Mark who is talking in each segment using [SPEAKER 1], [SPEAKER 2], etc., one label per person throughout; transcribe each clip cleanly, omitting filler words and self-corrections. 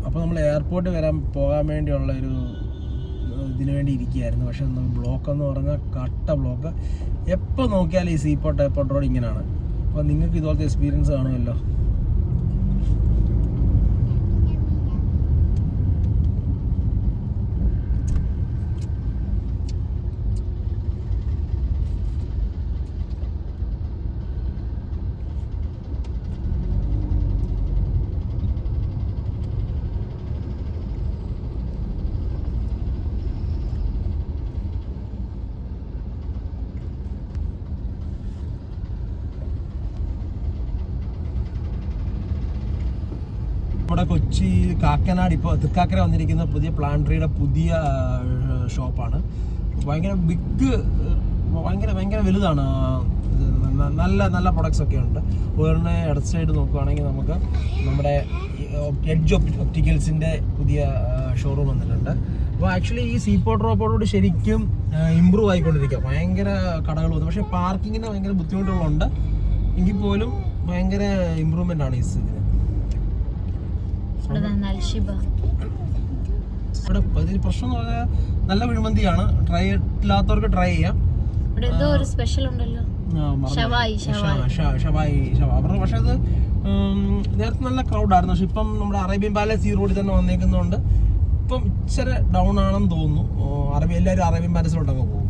[SPEAKER 1] അപ്പോൾ നമ്മൾ എയർപോർട്ട് പോകാൻ വേണ്ടിയുള്ള ഒരു ഇതിനു വേണ്ടി ഇരിക്കുകയായിരുന്നു. പക്ഷെ ബ്ലോക്ക് എന്ന് പറഞ്ഞാൽ കട്ട ബ്ലോക്ക്. എപ്പോൾ നോക്കിയാലും ഈ സീപോർട്ട് എയർപോർട്ട് റോഡ് ഇങ്ങനെയാണ്. അപ്പോൾ നിങ്ങൾക്ക് ഇതുപോലത്തെ എക്സ്പീരിയൻസ് കാണുമല്ലോ. നമ്മുടെ കൊച്ചി കാക്കനാട് ഇപ്പോൾ തൃക്കാക്കര വന്നിരിക്കുന്ന പുതിയ പ്ലാന്ററിയുടെ പുതിയ ഷോപ്പാണ്. ഭയങ്കര ഭയങ്കര വലുതാണ്. നല്ല പ്രൊഡക്ട്സ് ഒക്കെ ഉണ്ട്. അതുപോലെ ഇടത് സൈഡ് നോക്കുകയാണെങ്കിൽ നമുക്ക് നമ്മുടെ എഡ്ജ് ഒപ്റ്റിക്കൽസിൻ്റെ പുതിയ ഷോറൂം വന്നിട്ടുണ്ട്. അപ്പോൾ ആക്ച്വലി ഈ സീപോർട്ട് റോഡ് ശരിക്കും ഇമ്പ്രൂവ് ആയിക്കൊണ്ടിരിക്കുക. ഭയങ്കര കടകൾ വന്നു. പക്ഷേ പാർക്കിങ്ങിന് ഭയങ്കര ബുദ്ധിമുട്ടുകളുണ്ട്. എങ്കിൽ പോലും ഭയങ്കര ഇമ്പ്രൂവ്മെൻ്റ് ആണ് ഈ ഇതിന്. പ്രശ്നം എന്ന് പറഞ്ഞാൽ നല്ല കുഴിമന്തിയാണ്. ട്രൈ ഇല്ലാത്തവർക്ക് ട്രൈ ചെയ്യാം. അവരുടെ പക്ഷെ അത് നേരത്തെ നല്ല ക്രൗഡായിരുന്നു. പക്ഷെ ഇപ്പം നമ്മുടെ അറേബ്യൻ പാലസ് ഈ റോഡിൽ തന്നെ വന്നേക്കുന്നതുകൊണ്ട് ഇപ്പം ഇച്ചിരി ഡൗൺ ആണെന്ന് തോന്നുന്നു. എല്ലാവരും അറേബ്യൻ പാലസിലോട്ടങ്ങ് പോകും.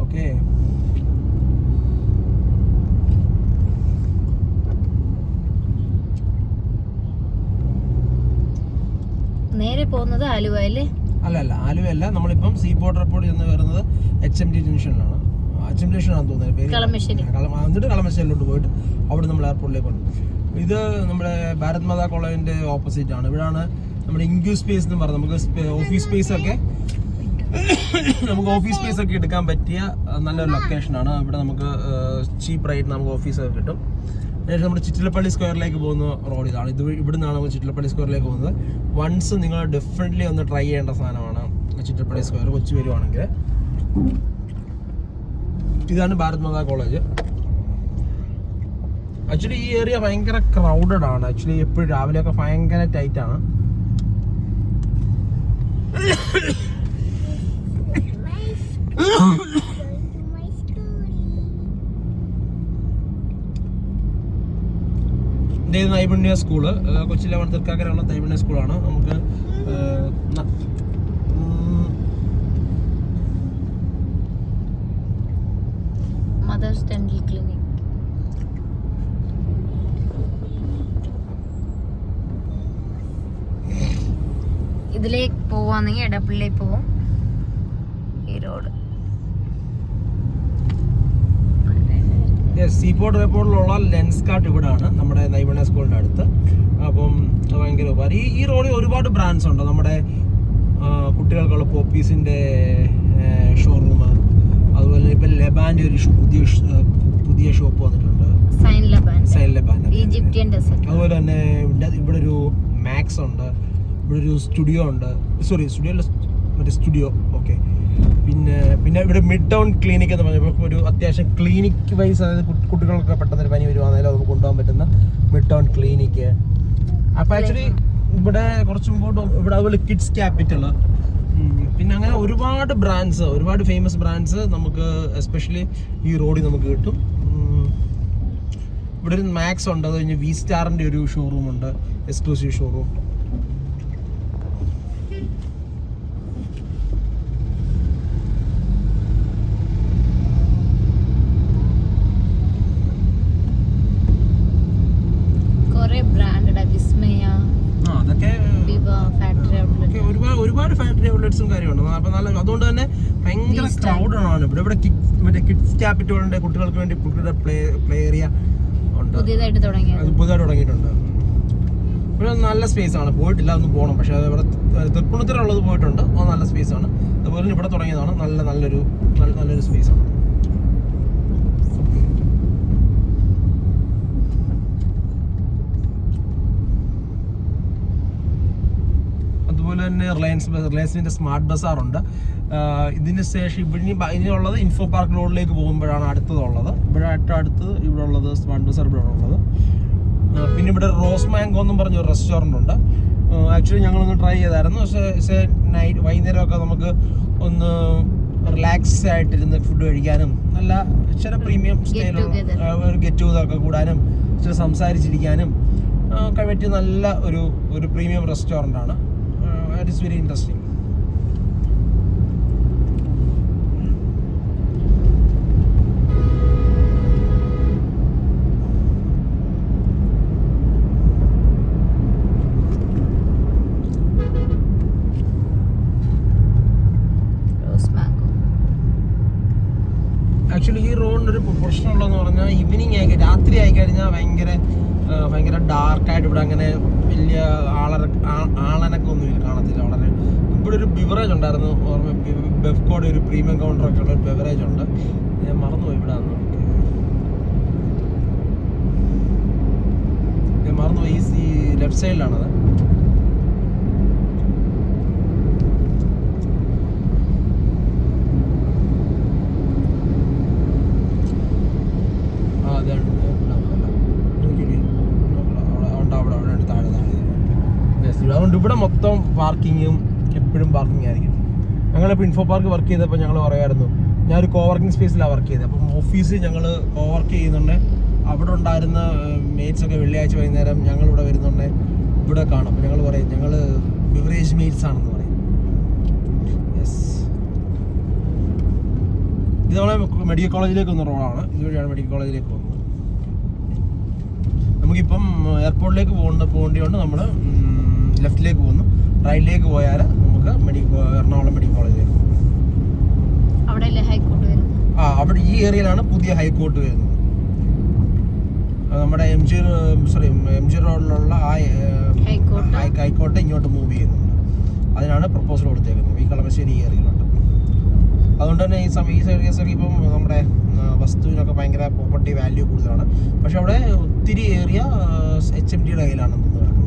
[SPEAKER 1] ഓക്കെ,
[SPEAKER 2] നേരെ പോകുന്നത് ആലുവ അല്ലേ?
[SPEAKER 1] അല്ല ആലുവയല്ല. നമ്മളിപ്പം സീപോർട്ട് എയർപോർട്ട് ചെന്ന് കയറുന്നത് HMT ജംഗ്ഷനിലാണ്. HMT ജംഗ്ഷനാണെന്ന് തോന്നുന്നത്. എന്നിട്ട് കളമശ്ശേരിയിലോട്ട് പോയിട്ട് അവിടെ നമ്മൾ എയർപോർട്ടിലേക്ക് വന്നു. ഇത് നമ്മുടെ ഭാരത് മാതാ കോളേജിന്റെ ഓപ്പോസിറ്റ് ആണ്. ഇവിടാണ് നമ്മുടെ ഇൻക്യൂ സ്പേസ് എന്ന് പറഞ്ഞാൽ നമുക്ക് ഓഫീസ് സ്പേസ് ഒക്കെ എടുക്കാൻ പറ്റിയ നല്ലൊരു ലൊക്കേഷനാണ്. ഇവിടെ നമുക്ക് ചീപ്പ് റേറ്റ് നമുക്ക് ഓഫീസൊക്കെ കിട്ടും. നമ്മുടെ ചിറ്റിലപ്പള്ളി സ്ക്വയറിലേക്ക് പോകുന്ന റോഡ് ഇതാണ്. ഇവിടെ നിന്നാണ് നമ്മൾ ചിറ്റിലപ്പള്ളി സ്ക്വയറിലേക്ക് പോകുന്നത്. വൺസ് നിങ്ങൾ ഡെഫിനറ്റ്ലി ഒന്ന് ട്രൈ ചെയ്യേണ്ട സാധനമാണ് ചിറ്റിലപ്പള്ളി സ്ക്വയർ. കൊച്ചി വരുവാണെങ്കിൽ ഇതാണ് ഭാരത് മാതാ കോളേജ്. ആക്ച്വലി ഈ ഏരിയ ഭയങ്കര ക്രൗഡഡ് ആണ്. ആക്ച്വലി എപ്പോഴും രാവിലെയൊക്കെ ഭയങ്കര ടൈറ്റ് ആണ്. നൈപുണ്യ സ്കൂള് കൊച്ചിയിലെ തൃക്കാക്കരയുള്ള നൈപുണ്യ സ്കൂളാണ്. നമുക്ക്
[SPEAKER 2] മദേഴ്സ് ഡെന്റൽ ക്ലിനിക്. ഇതിലേക്ക് പോവാണെങ്കിൽ എടപ്പള്ളിയിലേക്ക് പോവും. ഈ റോഡ്
[SPEAKER 1] സീപോർട്ട് എയർപോർട്ടിലുള്ള ലെൻസ് കാർട്ട് ഇവിടെയാണ്, നമ്മുടെ നൈപുണ്യ സ്കൂളിൻ്റെ അടുത്ത്. അപ്പം ഭയങ്കര ഉപകാരം. ഈ റോഡിൽ ഒരുപാട് ബ്രാൻഡ്സ് ഉണ്ട്. നമ്മുടെ കുട്ടികൾക്കുള്ള പോപ്പീസിൻ്റെ ഷോറൂം, അതുപോലെ ഇപ്പം ലെബാൻ്റെ ഒരു പുതിയ ഷോപ്പ് വന്നിട്ടുണ്ട്, സൈൻ ലെബാൻ. അതുപോലെ തന്നെ ഇവിടെ ഒരു മാക്സ് ഉണ്ട്, ഇവിടെ ഒരു സ്റ്റുഡിയോ ഉണ്ട്. Studio okay. പിന്നെ ഇവിടെ മിഡ് ടൗൺ ക്ലിനിക് എന്ന് പറഞ്ഞപ്പോൾ ഒരു അത്യാവശ്യം ക്ലിനിക് വൈസ്, അതായത് കുട്ടികൾക്ക് പെട്ടെന്നൊരു പനി വരുവാണെങ്കിലും നമുക്ക് കൊണ്ടുപോകാൻ പറ്റുന്ന മിഡ് ടൗൺ ക്ലിനിക്ക്. അപ്പോൾ ആക്ച്വലി ഇവിടെ കുറച്ച് മുമ്പോട്ട് ഇവിടെ അതുപോലെ കിഡ്സ് ക്യാപിറ്റൽ, പിന്നെ അങ്ങനെ ഒരുപാട് ഫേമസ് ബ്രാൻഡ്സ് നമുക്ക് എസ്പെഷ്യലി ഈ റോഡിൽ നമുക്ക് കിട്ടും. ഇവിടെ ഒരു മാക്സ് ഉണ്ട്, അത് കഴിഞ്ഞ് V-Starൻ്റെ ഒരു ഷോറൂം ഉണ്ട്, എക്സ്ക്ലൂസീവ് ഷോറൂം. ഒരുപാട് ഫാക്ടറി ഔട്ട്ലെറ്റ്സും കാര്യമുണ്ട്. അപ്പം അതുകൊണ്ട് തന്നെ ഭയങ്കര ക്രൗഡാണ് ഇവിടെ. മറ്റേ കിഡ്സ് ക്യാപിറ്റലിന്റെ കുട്ടികൾക്ക് വേണ്ടി കുട്ടികളുടെ പ്ലേ ഏരിയ ഉണ്ട്, പുതിയതായിട്ട് തുടങ്ങിയിട്ടുണ്ട്. ഇവിടെ നല്ല സ്പേസ് ആണ്. പോയിട്ടില്ല, ഒന്ന് പോകണം. പക്ഷേ ഇവിടെ തൃപ്പൂണിത്തുറയുള്ളത് പോയിട്ടുണ്ട്, അത് നല്ല സ്പേസ് ആണ്. അതുപോലെ ഇവിടെ തുടങ്ങിയതാണ്, നല്ലൊരു സ്പേസ് ആണ്. അതുപോലെ തന്നെ റിലയൻസിന്റെ സ്മാർട്ട് ബസാർ ഉണ്ട്. ഇതിന് ശേഷം ഇനിയുള്ളത് ഇൻഫോ പാർക്ക് റോഡിലേക്ക് പോകുമ്പോഴാണ് അടുത്തതുള്ളത്. ഇവിടെ ഉള്ളത് സ്മാർട്ട് ബസാർ ഇവിടെ ഉള്ളത്. പിന്നെ ഇവിടെ റോസ് മാംഗോ എന്നും പറഞ്ഞ ഒരു റെസ്റ്റോറൻ്റ് ഉണ്ട്. ആക്ച്വലി ഞങ്ങളൊന്ന് ട്രൈ ചെയ്തായിരുന്നു. പക്ഷേ നൈറ്റ് വൈകുന്നേരമൊക്കെ നമുക്ക് ഒന്ന് റിലാക്സ് ആയിട്ടിരുന്ന് ഫുഡ് കഴിക്കാനും നല്ല ചില പ്രീമിയം സ്റ്റൈലുള്ള ഒരു ഗെറ്റ് ടുഗദർ കൂടാനും ചില സംസാരിച്ചിരിക്കാനും ഒക്കെ പറ്റിയ നല്ല ഒരു പ്രീമിയം റെസ്റ്റോറൻ്റ് ആണ്. It is very interesting. Actually ഈ റോഡിനൊരു പ്രശ്നമുള്ളതെന്ന് പറഞ്ഞാൽ ഈവനിങ് ആയി രാത്രി ആയി കഴിഞ്ഞാൽ ഭയങ്കര ഡാർക്കായിട്ട് ഇവിടെ അങ്ങനെ വലിയ ആളനൊക്കെ ഒന്നും കാണത്തില്ല. വളരെ ഇവിടെ ഒരു ബിവറേജ് ഉണ്ടായിരുന്നു, ഓർമ്മ ബെഫ്കോയുടെ ഒരു പ്രീമിയം കൗണ്ടറൊക്കെ ഉള്ള ഒരു ബെവറേജ് ഉണ്ട്. ഞാൻ മറന്നുപോയി ഇവിടെ വന്നു, ഞാൻ മറന്നുപോയി. ഈ ലെഫ്റ്റ് സൈഡിലാണത്. അതുകൊണ്ട് ഇവിടെ മൊത്തം പാർക്കിങ്ങും എപ്പോഴും പാർക്കിംഗ് ആയിരിക്കും. ഞങ്ങളിപ്പോൾ ഇൻഫോ പാർക്ക് വർക്ക് ചെയ്തപ്പോൾ ഞങ്ങൾ പറയുമായിരുന്നു, ഞാനൊരു കോവർക്കിംഗ് സ്പേസിലാണ് വർക്ക് ചെയ്തത്. അപ്പം ഓഫീസിൽ ഞങ്ങൾ കോവർക്ക് ചെയ്യുന്നുണ്ട്. അവിടെ ഉണ്ടായിരുന്ന മേറ്റ്സൊക്കെ വെള്ളിയാഴ്ച വൈകുന്നേരം ഞങ്ങളിവിടെ വരുന്നുണ്ട്, ഇവിടെ കാണും. അപ്പോൾ ഞങ്ങൾ പറയും ഞങ്ങൾ ബിവറേജ് മേറ്റ്സ് ആണെന്ന് പറയും. യെസ്, ഇത് നമ്മളെ മെഡിക്കൽ കോളേജിലേക്ക് വന്ന റോഡാണ്. ഇതുവഴിയാണ് മെഡിക്കൽ കോളേജിലേക്ക് പോകുന്നത്. നമുക്കിപ്പം എയർപോർട്ടിലേക്ക് പോകേണ്ടതുകൊണ്ട് നമ്മൾ ലെഫ്റ്റിലേക്ക് പോകുന്നു. റൈറ്റിലേക്ക് പോയാൽ നമുക്ക് എറണാകുളം മെഡിക്കൽ കോളേജിലേക്ക് പോകും. അവിടെ ഈ ഏരിയയിലാണ് പുതിയ ഹൈക്കോർട്ട് വരുന്നത്. നമ്മുടെ എം ജി റോഡിലുള്ള ആ ഹൈക്കോർട്ട് ഇങ്ങോട്ട് മൂവ് ചെയ്യുന്നുണ്ട്. അതിനാണ് പ്രപ്പോസൽ കൊടുത്തേക്കുന്നത് ഈ കളമശ്ശേരി ഏരിയയിലോട്ട്. അതുകൊണ്ട് തന്നെ ഈ ഏരിയസൊക്കെ ഇപ്പം നമ്മുടെ വസ്തുവിനൊക്കെ ഭയങ്കര പ്രോപ്പർട്ടി വാല്യൂ കൂടുതലാണ്. പക്ഷെ അവിടെ ഒത്തിരി ഏരിയ HMDയുടെ കയ്യിലാണെന്ന് തോന്നുന്നു.